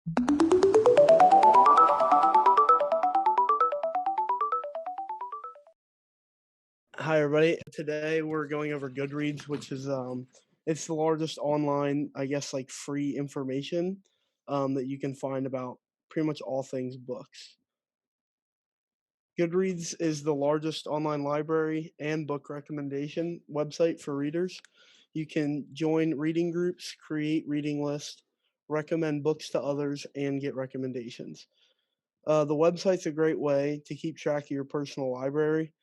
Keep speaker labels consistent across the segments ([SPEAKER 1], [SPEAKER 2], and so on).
[SPEAKER 1] Hi, everybody. Today we're going over GoodReads, which is it's the largest online, I guess, like free information that you can find about pretty much all things books. GoodReads is the largest online library and book recommendation website for readers. You can join reading groups, create reading lists, recommend books to others, and get recommendations. The website's a great way to keep track of your personal library.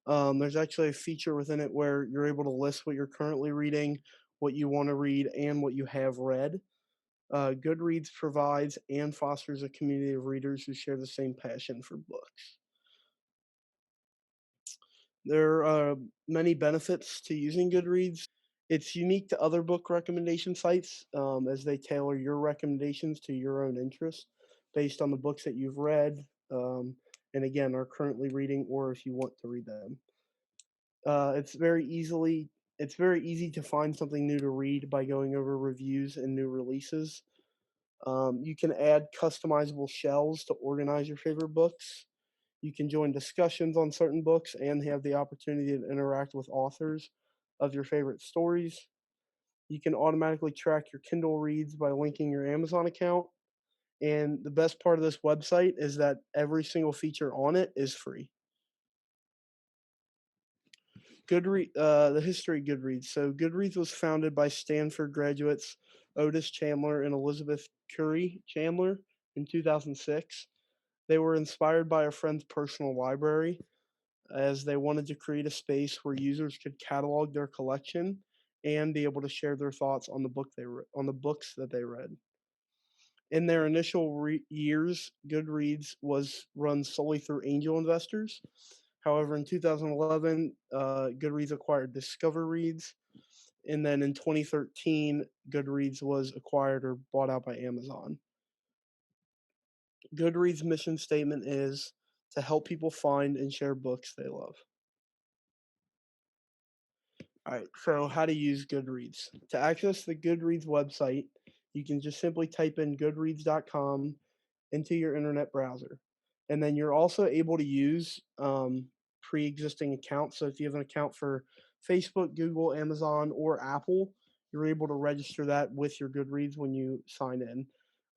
[SPEAKER 1] There's actually a feature within it where you're able to list what you're currently reading, what you want to read, and what you have read. Goodreads provides and fosters a community of readers who share the same passion for books. There are many benefits to using Goodreads. It's unique to other book recommendation sites as they tailor your recommendations to your own interests based on the books that you've read and again are currently reading or if you want to read them. It's very easy to find something new to read by going over reviews and new releases. You can add customizable shelves to organize your favorite books. You can join discussions on certain books and have the opportunity to interact with authors of your favorite stories. You can automatically track your Kindle reads by linking your Amazon account. And the best part of this website is that every single feature on it is free. The history of Goodreads. So Goodreads was founded by Stanford graduates Otis Chandler and Elizabeth Curry Chandler in 2006. They were inspired by a friend's personal library as they wanted to create a space where users could catalog their collection and be able to share their thoughts on on the books that they read. In their initial years, Goodreads was run solely through angel investors. However, in 2011, Goodreads acquired Discover Reads, and then in 2013, Goodreads was acquired or bought out by Amazon. Goodreads' mission statement is to help people find and share books they love. All right, so how to use Goodreads. To access the Goodreads website, you can just simply type in goodreads.com into your internet browser. And then you're also able to use pre existing accounts. So if you have an account for Facebook, Google, Amazon, or Apple, you're able to register that with your Goodreads when you sign in.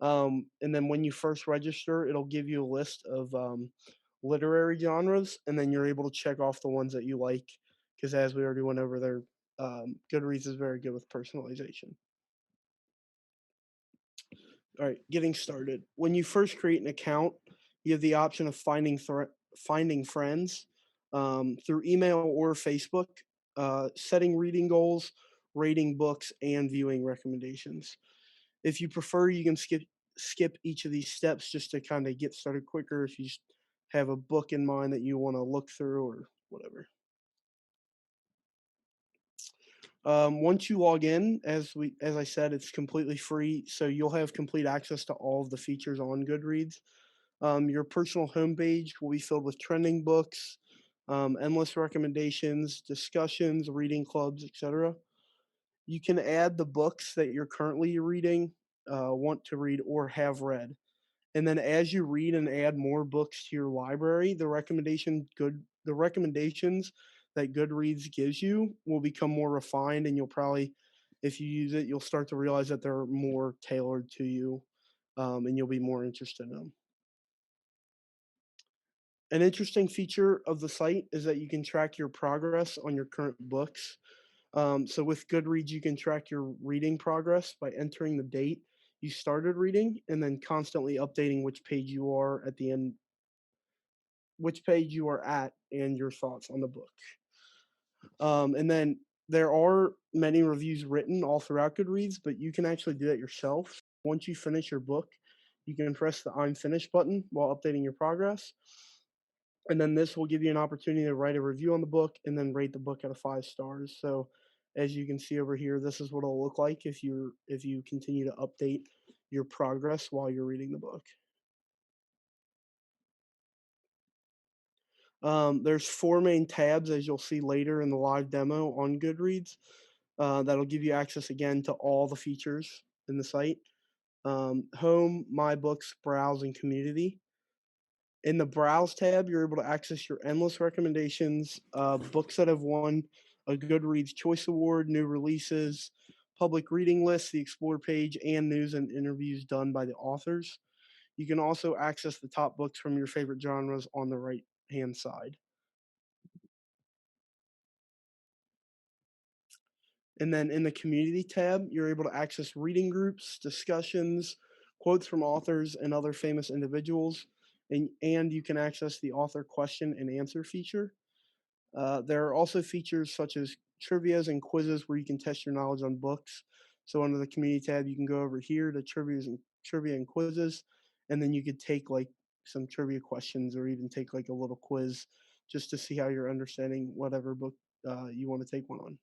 [SPEAKER 1] And then when you first register, it'll give you a list of literary genres, and then you're able to check off the ones that you like. Because as we already went over there, Goodreads is very good with personalization. All right, getting started. When you first create an account, you have the option of finding friends through email or Facebook, setting reading goals, rating books, and viewing recommendations. If you prefer, you can skip each of these steps just to kind of get started quicker. If you just have a book in mind that you want to look through or whatever. Once you log in, as I said, it's completely free, so you'll have complete access to all of the features on Goodreads. Your personal homepage will be filled with trending books, endless recommendations, discussions, reading clubs, etc. You can add the books that you're currently reading, want to read, or have read. And then as you read and add more books to your library, the recommendations that Goodreads gives you will become more refined, and you'll probably, if you use it, you'll start to realize that they're more tailored to you, and you'll be more interested in them. An interesting feature of the site is that you can track your progress on your current books. So with Goodreads, you can track your reading progress by entering the date you started reading and then constantly updating which page you are at the end, which page you are at, and your thoughts on the book. And then there are many reviews written all throughout Goodreads, but you can actually do that yourself. Once you finish your book, you can press the I'm finished button while updating your progress. And then this will give you an opportunity to write a review on the book and then rate the book out of 5 stars. So as you can see over here, this is what it'll look like if you continue to update your progress while you're reading the book. There's 4 main tabs, as you'll see later in the live demo on Goodreads. That'll give you access again to all the features in the site. Home, My Books, Browse, and Community. In the Browse tab, you're able to access your endless recommendations, books that have won a Goodreads Choice Award, new releases, public reading lists, the Explore page, and news and interviews done by the authors. You can also access the top books from your favorite genres on the right hand side. And then in the community tab, you're able to access reading groups, discussions, quotes from authors and other famous individuals, and you can access the author question and answer feature. There are also features such as trivias and quizzes where you can test your knowledge on books. So under the community tab, you can go over here to trivia and quizzes, and then you could take like some trivia questions or even take like a little quiz just to see how you're understanding whatever book you want to take one on.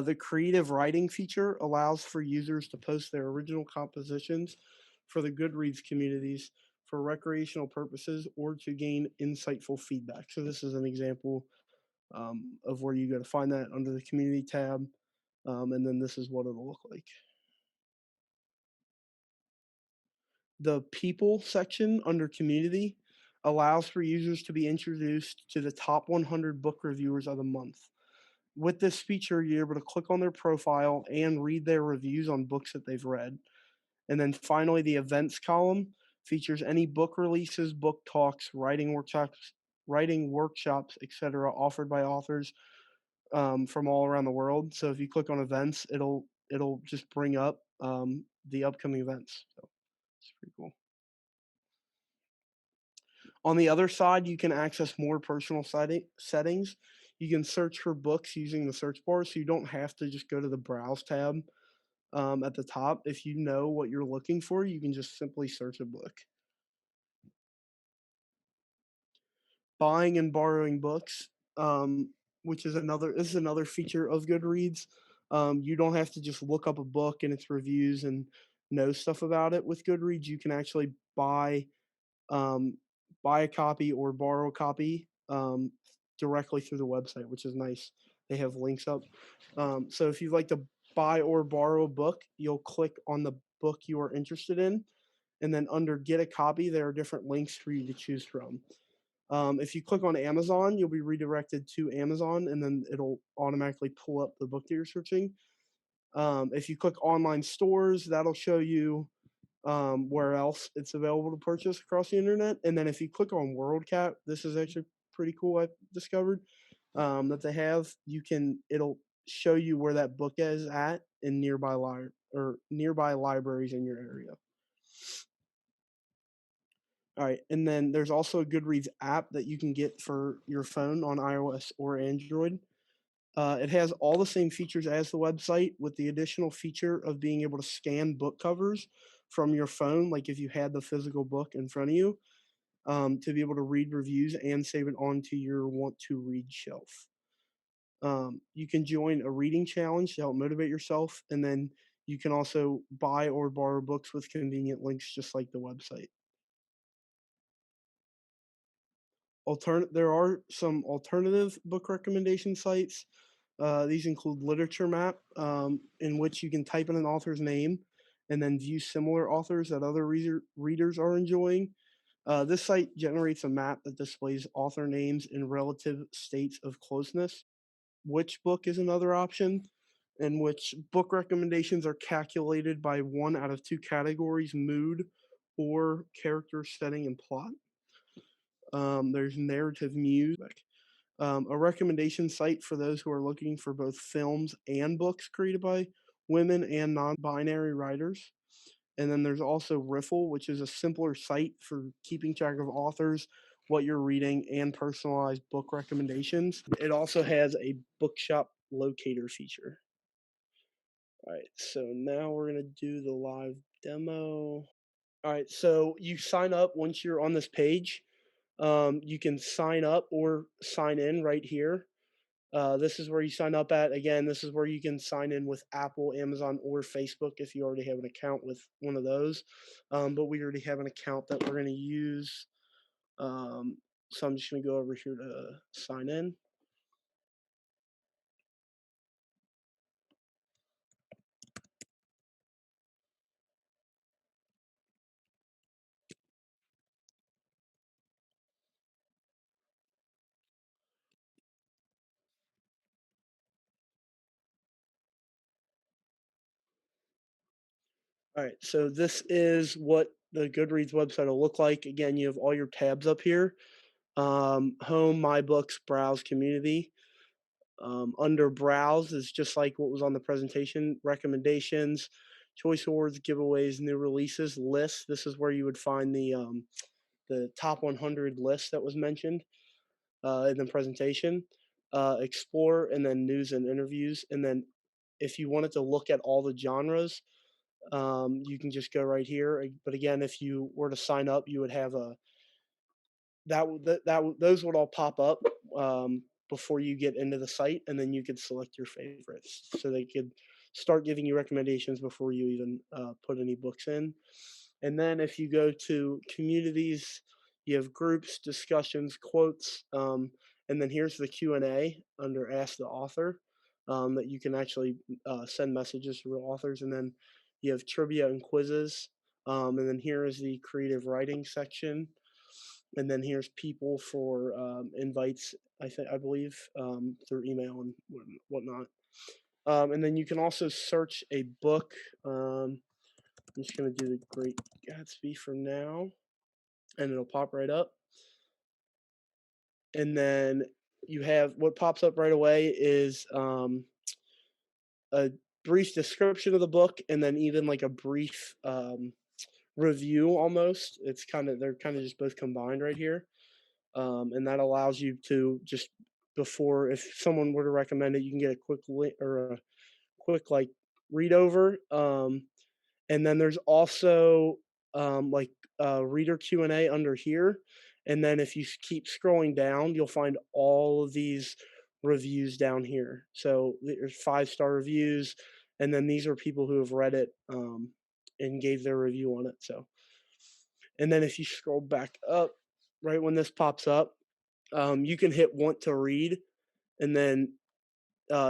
[SPEAKER 1] The creative writing feature allows for users to post their original compositions for the Goodreads communities for recreational purposes or to gain insightful feedback. So this is an example of where you go to find that under the community tab. And then this is what it'll look like. The people section under community allows for users to be introduced to the top 100 book reviewers of the month. With this feature, you're able to click on their profile and read their reviews on books that they've read. And then finally, the events column features any book releases, book talks, writing workshops, etc., offered by authors from all around the world. So if you click on events, it'll just bring up the upcoming events. So it's pretty cool. On the other side, you can access more personal settings. You can search for books using the search bar, so you don't have to just go to the browse tab at the top. If you know what you're looking for, you can just simply search a book. Buying and borrowing books, which is another feature of Goodreads. You don't have to just look up a book and its reviews and know stuff about it. With Goodreads, you can actually um, buy a copy or borrow a copy directly through the website, which is nice. They have links up. So if you'd like to buy or borrow a book, you'll click on the book you are interested in, and then under Get a Copy, there are different links for you to choose from. If you click on Amazon, you'll be redirected to Amazon, and then it'll automatically pull up the book that you're searching. If you click online stores, that'll show you where else it's available to purchase across the internet. And then if you click on WorldCat, this is actually pretty cool. I discovered that they have. It'll show you where that book is at in nearby libraries in your area. All right, and then there's also a Goodreads app that you can get for your phone on iOS or Android. It has all the same features as the website, with the additional feature of being able to scan book covers from your phone, like if you had the physical book in front of you, to be able to read reviews and save it onto your want to read shelf. You can join a reading challenge to help motivate yourself, and then you can also buy or borrow books with convenient links, just like the website. There are some alternative book recommendation sites. These include Literature Map, in which you can type in an author's name and then view similar authors that other readers are enjoying. This site generates a map that displays author names in relative states of closeness. Which book is another option, in which book recommendations are calculated by one out of two categories: mood or character, setting, and plot. There's Narrative Muse, a recommendation site for those who are looking for both films and books created by women and non binary writers. And then there's also Riffle, which is a simpler site for keeping track of authors, what you're reading, and personalized book recommendations. It also has a bookshop locator feature. All right, so now we're going to do the live demo. All right, so you sign up once you're on this page. You can sign up or sign in right here. This is where you sign up at. Again, this is where you can sign in with Apple, Amazon, or Facebook if you already have an account with one of those. But we already have an account that we're going to use. So I'm just going to go over here to sign in. All right, so this is what the Goodreads website will look like. Again, you have all your tabs up here. Home, My Books, Browse, Community. Under Browse is just like what was on the presentation, recommendations, choice awards, giveaways, new releases, lists. This is where you would find the top 100 list that was mentioned in the presentation. Explore, and then news and interviews. And then if you wanted to look at all the genres, you can just go right here. But again, if you were to sign up, you would have a those would all pop up before you get into the site, and then you could select your favorites. So they could start giving you recommendations before you even put any books in. And then if you go to communities, you have groups, discussions, quotes, and then here's the Q&A under Ask the Author, that you can actually send messages to real authors. And then you have trivia and quizzes. And then here is the creative writing section, and then here's people for invites. I believe through email and whatnot. And then you can also search a book. I'm just gonna do the Great Gatsby for now, and it'll pop right up. And then you have what pops up right away is a brief description of the book, and then even like a brief review almost. They're kind of just both combined right here. And that allows you to just before, if someone were to recommend it, you can get a quick link or a quick like read over. And then there's also like reader Q&A under here. And then if you keep scrolling down, you'll find all of these reviews down here. So there's 5-star reviews, and then these are people who have read it and gave their review on it. So, and then if you scroll back up, right when this pops up, you can hit want to read, and then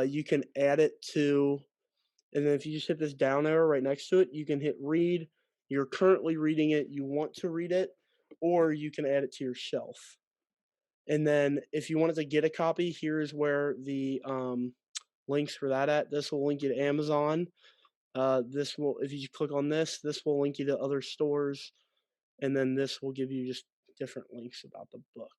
[SPEAKER 1] you can add it to, and then if you just hit this down arrow right next to it, you can hit read. You're currently reading it, you want to read it, or you can add it to your shelf. And then if you wanted to get a copy, here's where the links for that at. This will link you to Amazon. This will, if you click on this, this will link you to other stores, and then this will give you just different links about the book.